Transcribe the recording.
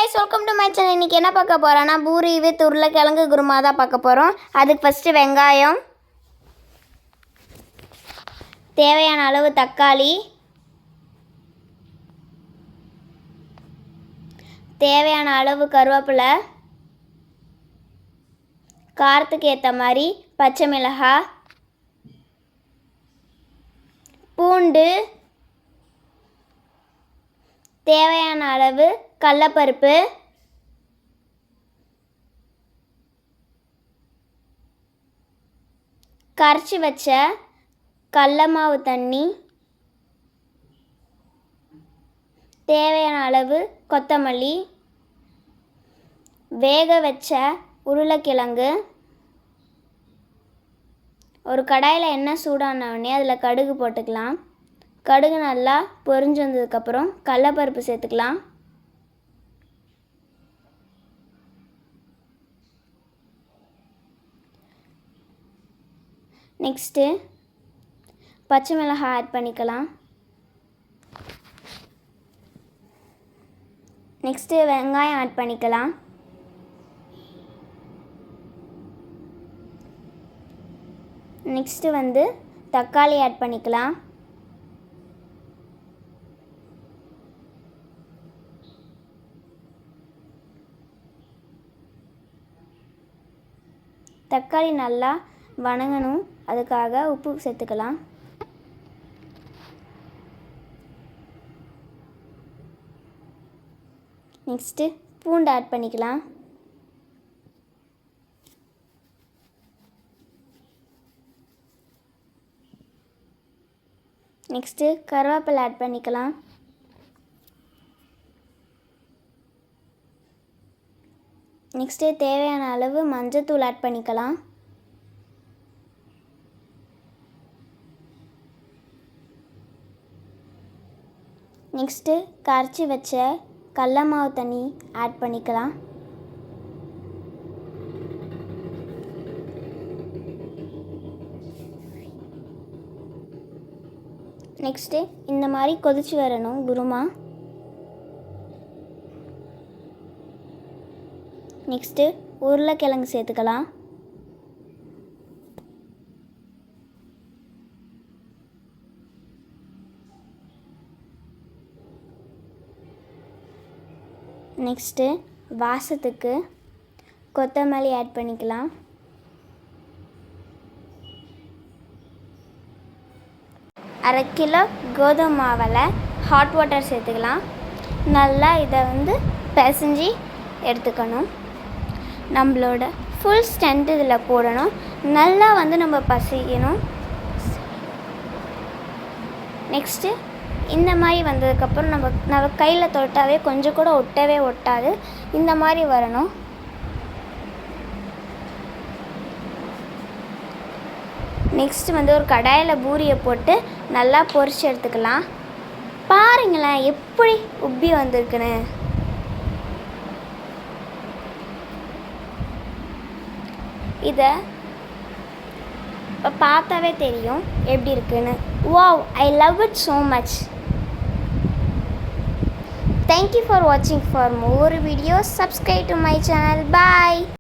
guys, welcome to my channel. இன்னைக்கு என்ன பார்க்க போறோம்னா பூரி வித் உருளைக்கிழங்கு குருமா தான் பார்க்க போறோம். அதுக்கு ஃபர்ஸ்ட் வெங்காயம், தேவையான அளவு தக்காளி, தேவையான அளவு கருவேப்பிலை, காரத்துக்கு ஏற்ற மாதிரி பச்சை மிளகாய், பூண்டு, தேவையான அளவு கடலைப்பருப்பு, கரைச்சி வச்ச கடலை மாவு தண்ணி, தேவையான அளவு கொத்தமல்லி, வேக வச்ச உருளைக்கிழங்கு. ஒரு கடாயில் எண்ணெய் சூடான உடனே அதில் கடுகு போட்டுக்கலாம். கடுகு நல்லா பொரிஞ்சு வந்ததுக்கப்புறம் கடலைப்பருப்பு சேர்த்துக்கலாம். நெக்ஸ்ட்டு பச்சை மிளகாய் ஆட் பண்ணிக்கலாம். நெக்ஸ்ட்டு வெங்காயம் ஆட் பண்ணிக்கலாம். நெக்ஸ்ட்டு தக்காளி ஆட் பண்ணிக்கலாம். தக்காளி நல்லா வணங்கணும், அதுக்காக உப்பு சேர்த்துக்கலாம். நெக்ஸ்ட்டு பூண்டு ஆட் பண்ணிக்கலாம். நெக்ஸ்ட்டு கருவேப்பிலை ஆட் பண்ணிக்கலாம். நெக்ஸ்ட்டு தேவையான அளவு மஞ்சத்தூள் ஆட் பண்ணிக்கலாம். நெக்ஸ்ட்டு கரைச்சி வச்ச கடலை மாவு தண்ணி ஆட் பண்ணிக்கலாம். நெக்ஸ்ட்டு இந்த மாதிரி கொதிச்சு வரணும் குருமா. நெக்ஸ்ட்டு உருளைக்கிழங்கு சேர்த்துக்கலாம். நெக்ஸ்ட்டு வாசத்துக்கு கொத்தமல்லி ஆட் பண்ணிக்கலாம். அரை கிலோ கோதுமை மாவில் ஹாட் வாட்டர் சேர்த்துக்கலாம். நல்லா இதை பிசைஞ்சு எடுத்துக்கணும். நம்மளோட ஃபுல் ஸ்ட்ரென்த் இதில் போடணும். நல்லா நம்ம பசிக்கணும். நெக்ஸ்ட்டு இந்த மாதிரி வந்ததுக்கப்புறம் நம்ம கையில் தொட்டாவே கொஞ்சம் கூட ஒட்டாது. இந்த மாதிரி வரணும். நெக்ஸ்ட்டு ஒரு கடாயில் பூரியை போட்டு நல்லா பொரிச்சு எடுத்துக்கலாம். பாருங்களேன் எப்படி உப்பி வந்திருக்குன்னு. இதை இப்போ பார்த்தாவே தெரியும் எப்படி இருக்குன்னு. Wow, I love it so much. Thank you for watching. For more videos, subscribe to my channel. Bye.